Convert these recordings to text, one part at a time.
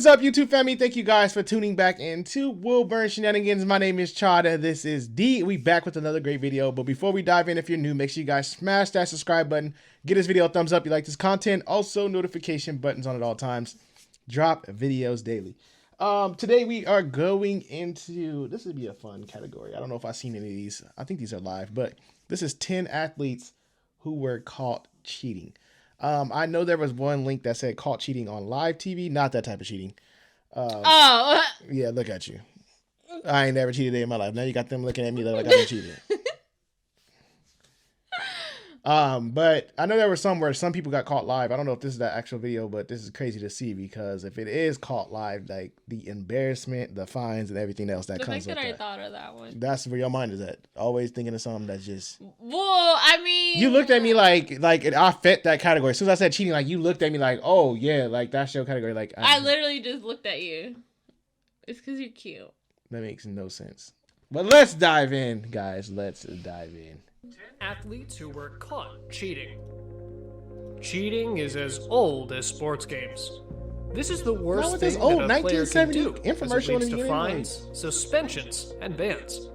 is up, YouTube family? Thank you guys for tuning back into Wilburn Shenanigans. My name is Chada. This is D. We back with another great video. But before we dive in, if you're new, make sure you guys smash that subscribe button. Give this video a thumbs up if you like this content. Also, notification buttons on at all times. Drop videos daily. Today we are going into, this would be a fun category. I don't know if I've seen any of these. I think these are live, but this is 10 athletes who were caught cheating. I know there was one link that said caught cheating on live TV. Not that type of cheating. Yeah, look at you. I ain't never cheated a day in my life. Now you got them looking at me like I done cheated. But I know there was some where some people got caught live. I don't know if this is the actual video, but this is crazy to see because if it is caught live, like the embarrassment, the fines, and everything else that comes with that. I thought of that one. That's where your mind is at. Always thinking of something that's just. Well, I mean, you looked at me like I fit that category. As soon as I said cheating, like you looked at me like, oh yeah, like that's your category. Like I literally just looked at you. It's because you're cute. That makes no sense. But let's dive in, guys. Let's dive in. 10 athletes who were caught cheating. Cheating is as old as sports games. This is the worst thing that a player can do, as it leads to fines, suspensions, and bans.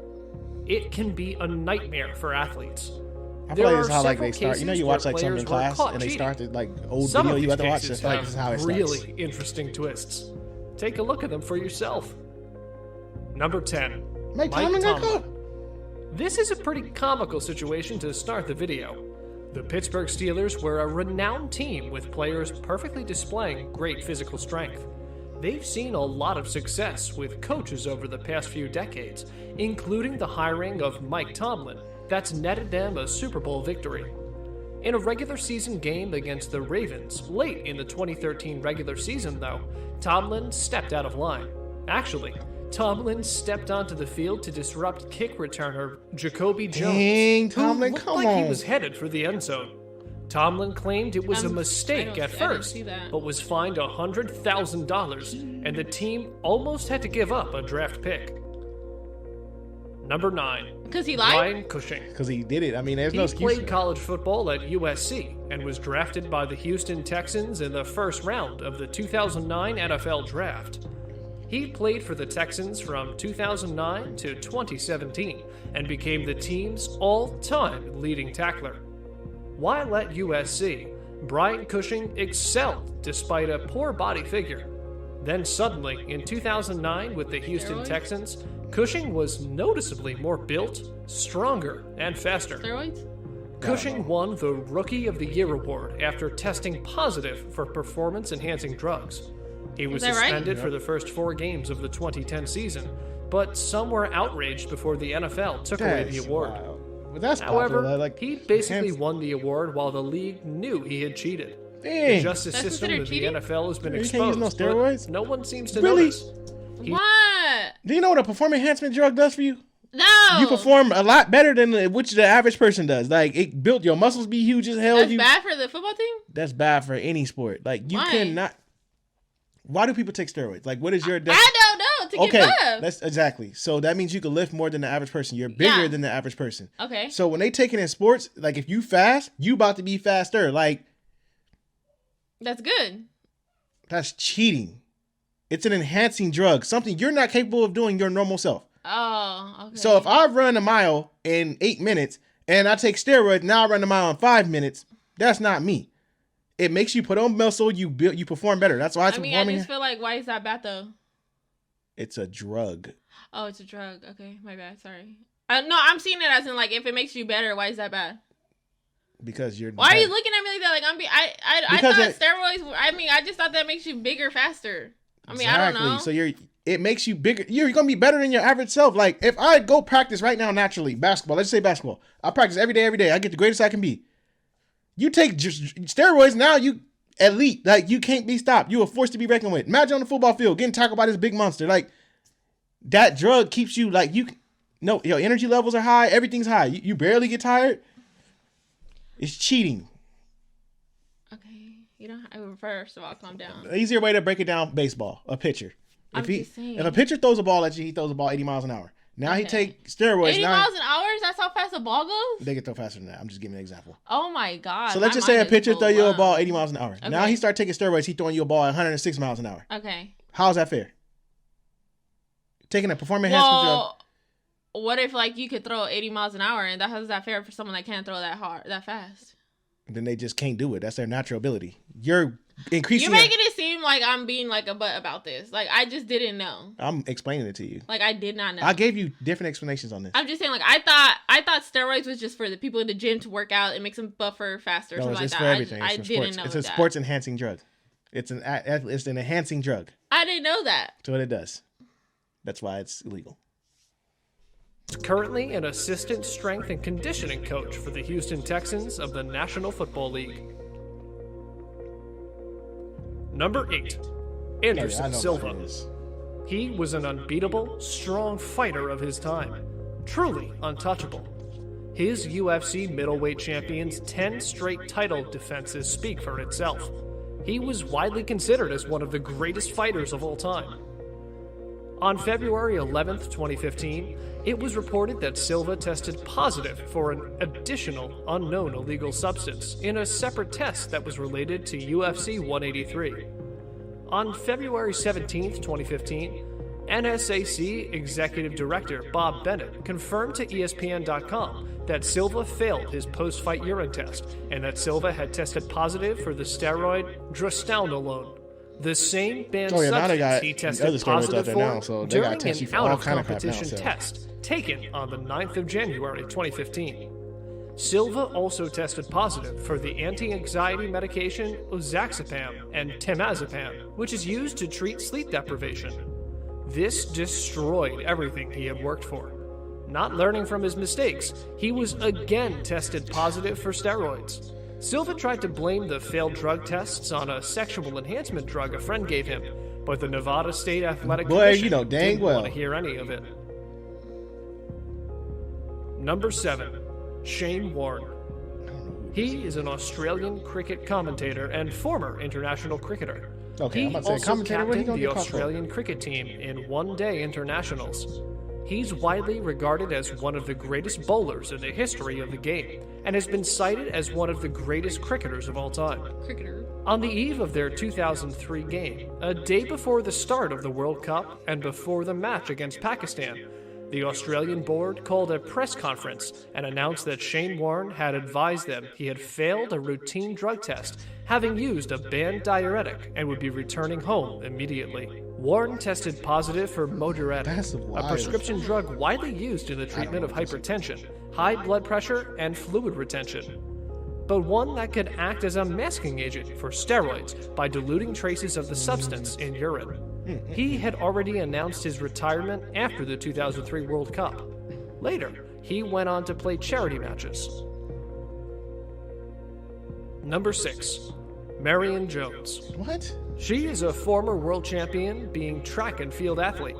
It can be a nightmare for athletes. I feel like this is how like they start. You know, you watch like something in class and they start the like old video you have to watch. It's like this is how it starts. Really interesting twists. Take a look at them for yourself. Number 10. Mike Tomlin. This is a pretty comical situation to start the video. The Pittsburgh Steelers were a renowned team with players perfectly displaying great physical strength. They've seen a lot of success with coaches over the past few decades, including the hiring of Mike Tomlin, that's netted them a Super Bowl victory. In a regular season game against the Ravens late in the 2013 regular season, though, Tomlin stepped out of line. Actually, Tomlin stepped onto the field to disrupt kick returner Jacoby Jones, who looked like he was headed for the end zone. Tomlin claimed it was a mistake at first, but was fined $100,000, and the team almost had to give up a draft pick. Number 9. Because he lied? Brian Cushing. Because he did it. I mean, there's no excuse. He played college football at USC and was drafted by the Houston Texans in the first round of the 2009 NFL Draft. He played for the Texans from 2009 to 2017 and became the team's all-time leading tackler. While at USC, Brian Cushing excelled despite a poor body figure. Then suddenly, in 2009 with the Houston Texans, Cushing was noticeably more built, stronger, and faster. Steroids? Cushing won the Rookie of the Year award after testing positive for performance-enhancing drugs. He was suspended for the first 4 games of the 2010 season, but some were outraged before the NFL took away the award. Wow. Well, However, he basically won the award while the league knew he had cheated. The justice system of the NFL has been exposed, but no one seems to notice. What? Do you know what a performance enhancement drug does for you? No. You perform a lot better than which the average person does. Like, it built your muscles be huge as hell. That's bad for the football team? That's bad for any sport. Like, you cannot... Why do people take steroids? Like, what is your... I don't know. To get buff. That's exactly. So that means you can lift more than the average person. You're bigger than the average person. Okay. So when they take it in sports, like if you fast, you about to be faster. Like... That's good. That's cheating. It's an enhancing drug. Something you're not capable of doing your normal self. Oh, okay. So if I run a mile in 8 minutes and I take steroids, now I run a mile in 5 minutes, that's not me. It makes you put on muscle, you perform better. That's why it's performing. I just feel like, why is that bad though? It's a drug. Oh, it's a drug. Okay, my bad. Sorry. No, I'm seeing it as in like, if it makes you better, why is that bad? Because you're. Why are you looking at me like that? Like I thought steroids. I just thought that makes you bigger faster. I mean, I don't know. So it makes you bigger. You're gonna be better than your average self. Like if I go practice right now naturally basketball. Let's say basketball. I practice every day. I get the greatest I can be. You take just steroids, now you elite. Like, you can't be stopped. You are forced to be reckoned with. Imagine on the football field, getting tackled by this big monster. Like, that drug keeps you, like, your energy levels are high. Everything's high. You barely get tired. It's cheating. Okay. First of all, calm down. The easier way to break it down, baseball. A pitcher. If a pitcher throws a ball at you, he throws a ball 80 miles an hour. Now he take steroids. 80 miles an hour? That's how fast a ball goes? They can throw faster than that. I'm just giving an example. Oh my God. So let's just say a pitcher throw you a ball 80 miles an hour. Okay. Now he start taking steroids. He throwing you a ball at 106 miles an hour. Okay. How's that fair? Taking a performance enhancement drug. What if like you could throw 80 miles an hour and how's that fair for someone that can't throw that fast? Then they just can't do it. That's their natural ability. You're increasing. You're making it seem like I'm being like a butt about this. Like I just didn't know. I'm explaining it to you. Like I did not know. I gave you different explanations on this. I'm just saying, like I thought steroids was just for the people in the gym to work out and make them buffer faster. Or something like that. For everything. I didn't know. It's a sports enhancing drug. It's an enhancing drug. I didn't know that. That's what it does. That's why it's illegal. He's currently an assistant strength and conditioning coach for the Houston Texans of the National Football League. Number 8, Anderson Silva. He was an unbeatable, strong fighter of his time. Truly untouchable. His UFC middleweight champion's 10 straight title defenses speak for itself. He was widely considered as one of the greatest fighters of all time. On February 11th, 2015, it was reported that Silva tested positive for an additional unknown illegal substance in a separate test that was related to UFC 183. On February 17th, 2015, NSAC Executive Director Bob Bennett confirmed to ESPN.com that Silva failed his post-fight urine test and that Silva had tested positive for the steroid drostanolone, the same banned substance he tested positive for during an out-of-competition test taken on the 9th of January 2015. Silva also tested positive for the anti-anxiety medication oxazepam and temazepam, which is used to treat sleep deprivation. This destroyed everything he had worked for. Not learning from his mistakes, he was again tested positive for steroids. Silva tried to blame the failed drug tests on a sexual enhancement drug a friend gave him, but the Nevada State Athletic Commission didn't want to hear any of it. Number 7, Shane Warne. He is an Australian cricket commentator and former international cricketer. Okay, he also captained the Australian cricket team in one-day internationals. He's widely regarded as one of the greatest bowlers in the history of the game, and has been cited as one of the greatest cricketers of all time. On the eve of their 2003 game, a day before the start of the World Cup and before the match against Pakistan, the Australian board called a press conference and announced that Shane Warne had advised them he had failed a routine drug test, having used a banned diuretic, and would be returning home immediately. Warne tested positive for diuretic, a prescription drug widely used in the treatment of hypertension, high blood pressure, and fluid retention, but one that could act as a masking agent for steroids by diluting traces of the substance in urine. He had already announced his retirement after the 2003 World Cup. Later, he went on to play charity matches. Number 6, Marian Jones. What? She is a former world champion being track and field athlete.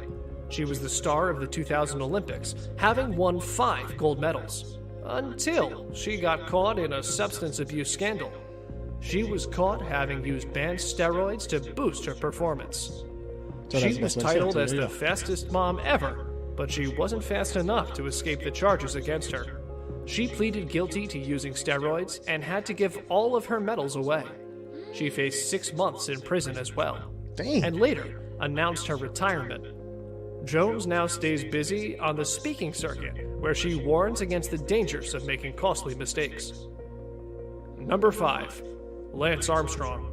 She was the star of the 2000 Olympics, having won 5 gold medals, until she got caught in a substance abuse scandal. She was caught having used banned steroids to boost her performance. She was titled as the fastest mom ever, but she wasn't fast enough to escape the charges against her. She pleaded guilty to using steroids and had to give all of her medals away. She faced 6 months in prison as well, and later announced her retirement. Jones now stays busy on the speaking circuit, where she warns against the dangers of making costly mistakes. Number 5, Lance Armstrong.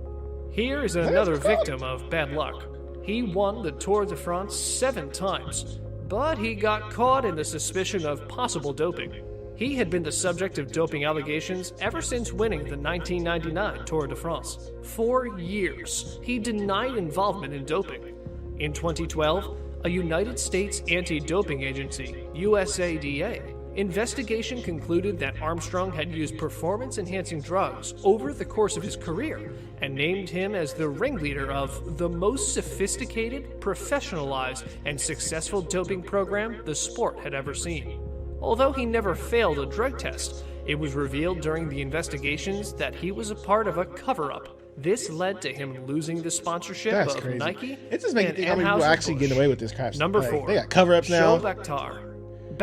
Here is another victim of bad luck. He won the Tour de France 7 times, but he got caught in the suspicion of possible doping. He had been the subject of doping allegations ever since winning the 1999 Tour de France. For years, he denied involvement in doping. In 2012, a United States anti-doping agency, USADA, investigation concluded that Armstrong had used performance-enhancing drugs over the course of his career and named him as the ringleader of the most sophisticated, professionalized, and successful doping program the sport had ever seen. Although he never failed a drug test, it was revealed during the investigations that he was a part of a cover-up. This led to him losing the sponsorship of crazy. Nike. It just makes me think how many people are actually getting away with this crap. Number 4, they got cover-ups now. Back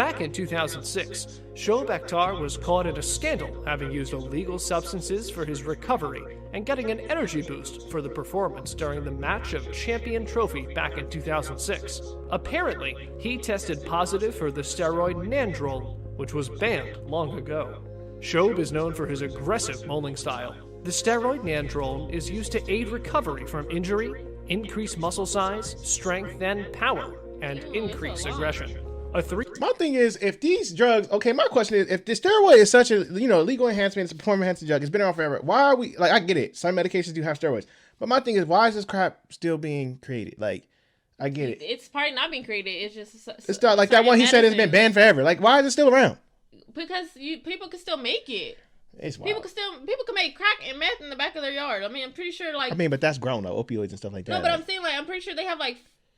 Back in 2006, Shoaib Akhtar was caught in a scandal having used illegal substances for his recovery and getting an energy boost for the performance during the Match of Champion trophy back in 2006. Apparently, he tested positive for the steroid Nandrol, which was banned long ago. Shoaib is known for his aggressive bowling style. The steroid Nandrol is used to aid recovery from injury, increase muscle size, strength, and power, and increase aggression. My thing is, if these drugs, okay, my question is, if the steroid is such a, legal enhancement, it's a performance enhancing drug, it's been around forever, why are we, I get it, some medications do have steroids, but my thing is, why is this crap still being created? I get it. It's probably not being created, it's just... It's not like that one he said has been banned forever. Why is it still around? Because people can still make it. It's wild. People can make crack and meth in the back of their yard. I mean, I'm pretty sure but that's grown though, opioids and stuff like that. No, but I'm saying I'm pretty sure they have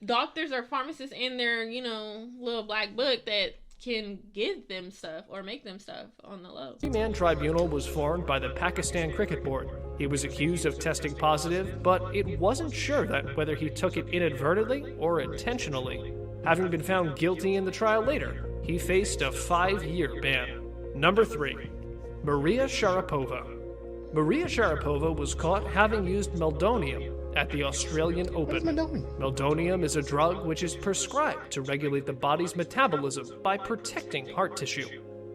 doctors or pharmacists in their, little black book that can give them stuff or make them stuff on the low. The Man Tribunal was formed by the Pakistan Cricket Board. He was accused of testing positive, but it wasn't sure that whether he took it inadvertently or intentionally. Having been found guilty in the trial later, he faced a 5-year ban. Number 3. Maria Sharapova. Maria Sharapova was caught having used meldonium at the Australian Open. Meldonium is a drug which is prescribed to regulate the body's metabolism by protecting heart tissue.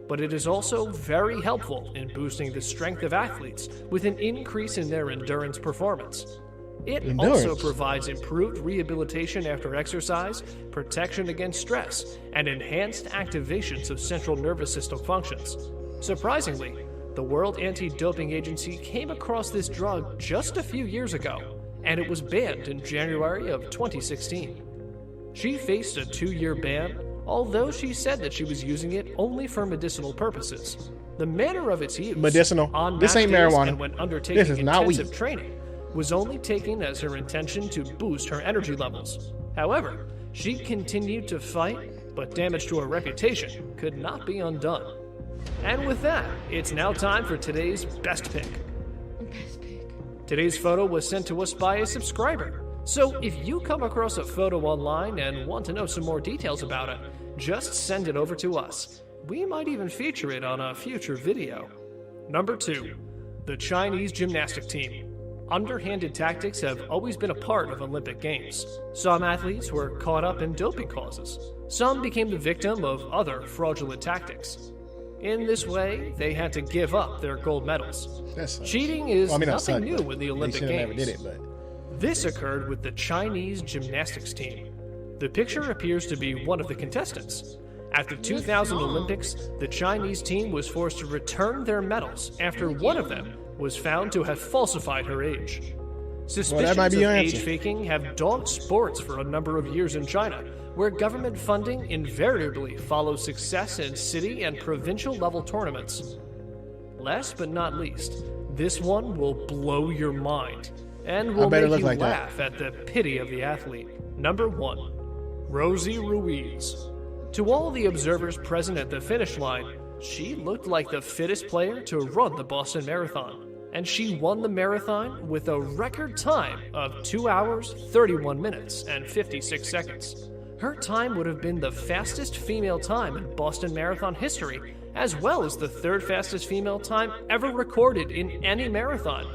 But it is also very helpful in boosting the strength of athletes with an increase in their endurance performance. It also provides improved rehabilitation after exercise, protection against stress, and enhanced activations of central nervous system functions. Surprisingly, the World Anti-Doping Agency came across this drug just a few years ago, and it was banned in January of 2016. She faced a 2-year ban, although she said that she was using it only for medicinal purposes. The manner of its use on this ain't marijuana. And when undertaking intensive training was only taken as her intention to boost her energy levels. However, she continued to fight, but damage to her reputation could not be undone. And with that, it's now time for today's best pick. Today's photo was sent to us by a subscriber. So if you come across a photo online and want to know some more details about it, just send it over to us. We might even feature it on a future video. Number 2, the Chinese gymnastic team. Underhanded tactics have always been a part of Olympic Games. Some athletes were caught up in doping causes. Some became the victim of other fraudulent tactics. In this way, they had to give up their gold medals. Cheating is nothing new in the Olympic Games. This occurred with the Chinese gymnastics team. The picture appears to be one of the contestants. At the 2000 Olympics, the Chinese team was forced to return their medals after one of them was found to have falsified her age. Suspicions of age faking have dogged sports for a number of years in China, where government funding invariably follows success in city and provincial level tournaments. Last but not least, this one will blow your mind and will make you laugh at the pity of the athlete. Number 1, Rosie Ruiz. To all the observers present at the finish line, she looked like the fittest player to run the Boston Marathon, and she won the marathon with a record time of 2 hours, 31 minutes, and 56 seconds. Her time would have been the fastest female time in Boston Marathon history, as well as the 3rd fastest female time ever recorded in any marathon.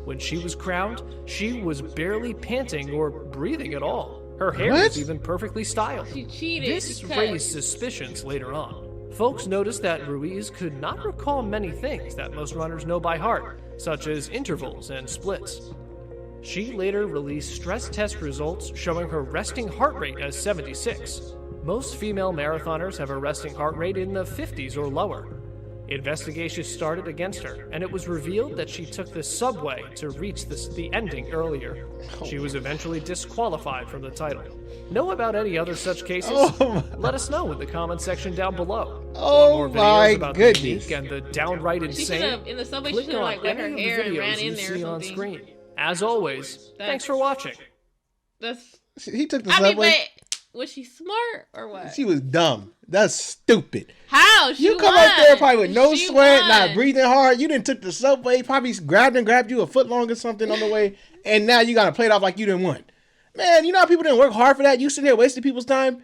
When she was crowned, she was barely panting or breathing at all. Her hair was even perfectly styled. She cheated. This raised suspicions later on. Folks noticed that Ruiz could not recall many things that most runners know by heart, such as intervals and splits. She later released stress test results showing her resting heart rate as 76. Most female marathoners have a resting heart rate in the 50s or lower. Investigations started against her, and it was revealed that she took the subway to reach the ending earlier. She was eventually disqualified from the title. Know about any other such cases? Let us know in the comment section down below. Oh my goodness. The unique and the downright insane. In the subway, she should have let her hair and ran in there or something. On screen. As always, thanks for watching. He took the subway. Was she smart or what? She was dumb. That's stupid. How? You come up there probably with no sweat, not breathing hard. You didn't took the subway, probably grabbed you a foot long or something on the way, and now you got to play it off like you didn't win. Man, you know how people didn't work hard for that? You sitting there wasting people's time?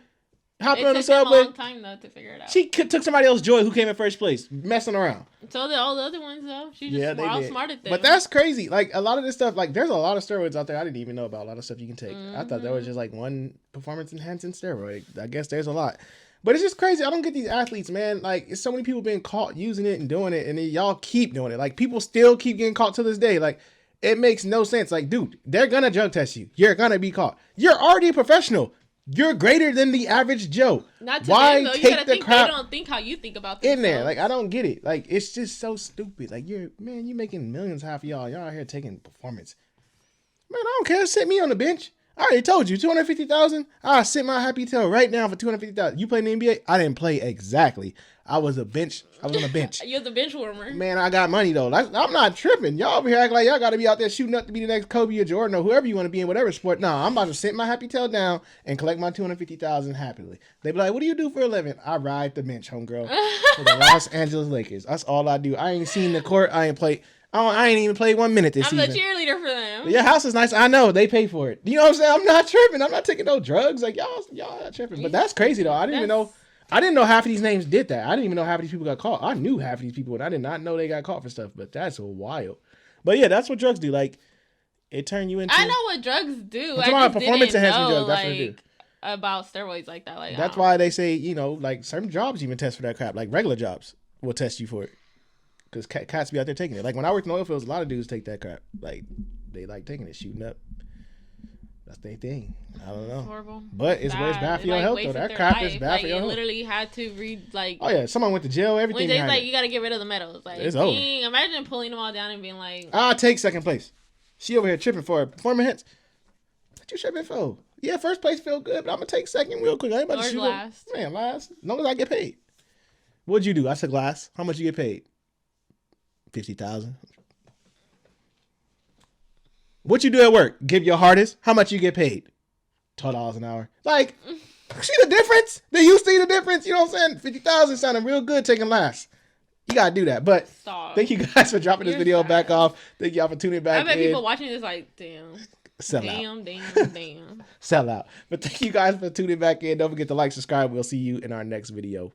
Hopping It on the took them a subway. long time though to figure it out. She took somebody else's joy who came in first place, messing around. So did all the other ones though. She just they did. outsmarted them. But that's crazy. Like a lot of this stuff, like there's a lot of steroids out there. I didn't even know about a lot of stuff you can take. I thought that was just like one performance enhancing steroid. I guess there's a lot. But it's just crazy. I don't get these athletes, man. Like, it's so many people being caught using it and doing it, and then y'all keep doing it. Like, people still keep getting caught to this day. Like, it makes no sense. Like, dude, they're gonna drug test you. You're gonna be caught. You're already a professional. You're greater than the average Joe. Not to Why them, though. You take gotta the think crap they don't think how you think about in themselves. there? Like, I don't get it. Like, it's just so stupid. Like, you making millions, half of y'all. Y'all out here taking performance. Man, I don't care. Sit me on the bench. I already told you, 250,000. I'll sit my happy tail right now for 250,000. You played in the NBA? I didn't play exactly. I was on the bench. You're the bench warmer. Man, I got money though. I'm not tripping. Y'all over here acting like y'all got to be out there shooting up to be the next Kobe or Jordan or whoever you want to be in whatever sport. No, I'm about to sit my happy tail down and collect my 250,000 happily. They be like, "What do you do for a living?" I ride the bench, homegirl, for the Los Angeles Lakers. That's all I do. I ain't seen the court. I ain't even played 1 minute this I'm season. the cheerleader for them. Your house is nice. I know they pay for it. You know what I'm saying? I'm not tripping. I'm not taking no drugs. Like y'all not tripping. But that's crazy though. I didn't know half of these names did that. I didn't even know half of these people got caught. I knew half of these people, and I did not know they got caught for stuff. But that's wild. But yeah, that's what drugs do. Like it turn you into. I know what drugs do. I'm talking about performance enhancing drugs. That's what they do. About steroids like that. Like that's why they say like certain jobs even test for that crap. Like regular jobs will test you for it. Because cats be out there taking it. Like when I worked in oil fields, a lot of dudes take that crap. Like they like taking it, shooting up. That's their thing. I don't know. It's horrible. But it's bad for your health though. That crap is bad for your health. Literally had to read like. Oh yeah, someone went to jail. Everything. When they you got to get rid of the medals. Like it's over. Imagine pulling them all down and being like. I'll take second place. She over here tripping for a performance. What you tripping for? Yeah, first place feel good, but I'm gonna take second real quick. I ain't about to shoot last. Man, last. As long as I get paid. What'd you do? I said glass. How much you get paid? 50,000. What you do at work? Give your hardest. How much you get paid? $12 an hour. Like, see the difference? Do you see the difference? You know what I'm saying? 50,000 sounding real good taking last. You gotta do that. But thank you guys for dropping this video back off. Thank y'all for tuning back in. I bet people watching this like, damn. Sell out. Damn. Sell out. But thank you guys for tuning back in. Don't forget to like, subscribe. We'll see you in our next video.